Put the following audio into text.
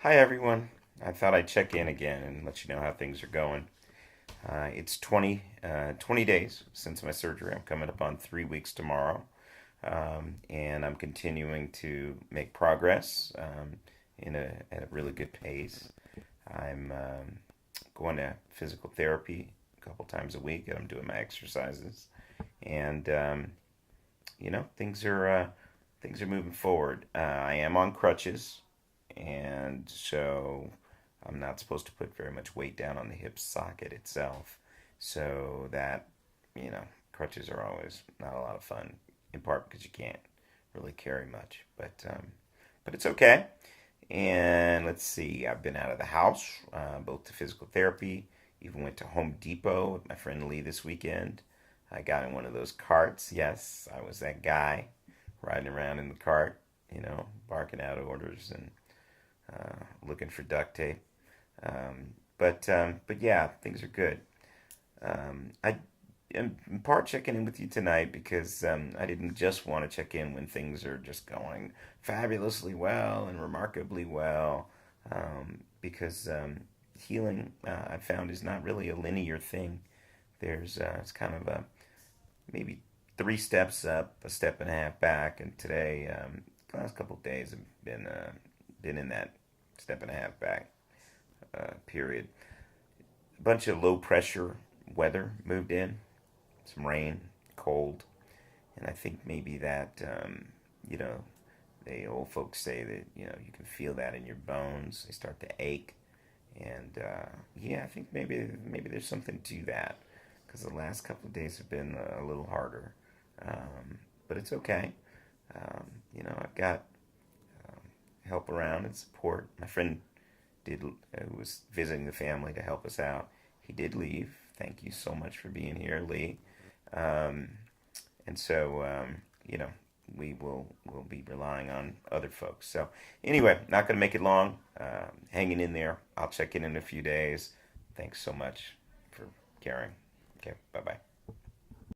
Hi everyone. I thought I'd check in again and let you know how things are going. It's 20 days since my surgery. I'm coming up on 3 weeks tomorrow, and I'm continuing to make progress at a really good pace. I'm going to physical therapy a couple times a week, and I'm doing my exercises, and things are moving forward. I am on crutches, and so I'm not supposed to put very much weight down on the hip socket itself. So that, you know, crutches are always not a lot of fun, in part because you can't really carry much. But it's okay. And let's see, I've been out of the house, both to physical therapy, even went to Home Depot with my friend Lee this weekend. I got in one of those carts. Yes, I was that guy riding around in the cart, barking out orders and looking for duct tape. But yeah, things are good. I am in part checking in with you tonight because I didn't just want to check in when things are just going fabulously well and remarkably well. Because healing, I found, is not really a linear thing. It's kind of a maybe 3 steps up, a step and a half back, and today, the last couple of days have been in that step and a half back period. A bunch of low pressure weather moved in, some rain, cold, and I think maybe that you know the old folks say that you can feel that in your bones. They start to ache, and yeah, I think maybe there's something to that because the last couple of days have been a little harder, but it's okay. I've got help around and support. My friend was visiting the family to help us out. He did leave. Thank you so much for being here, Lee. Um, and so, we'll be relying on other folks. So anyway, not going to make it long. Hanging in there. I'll check in a few days. Thanks so much for caring. Okay, bye bye.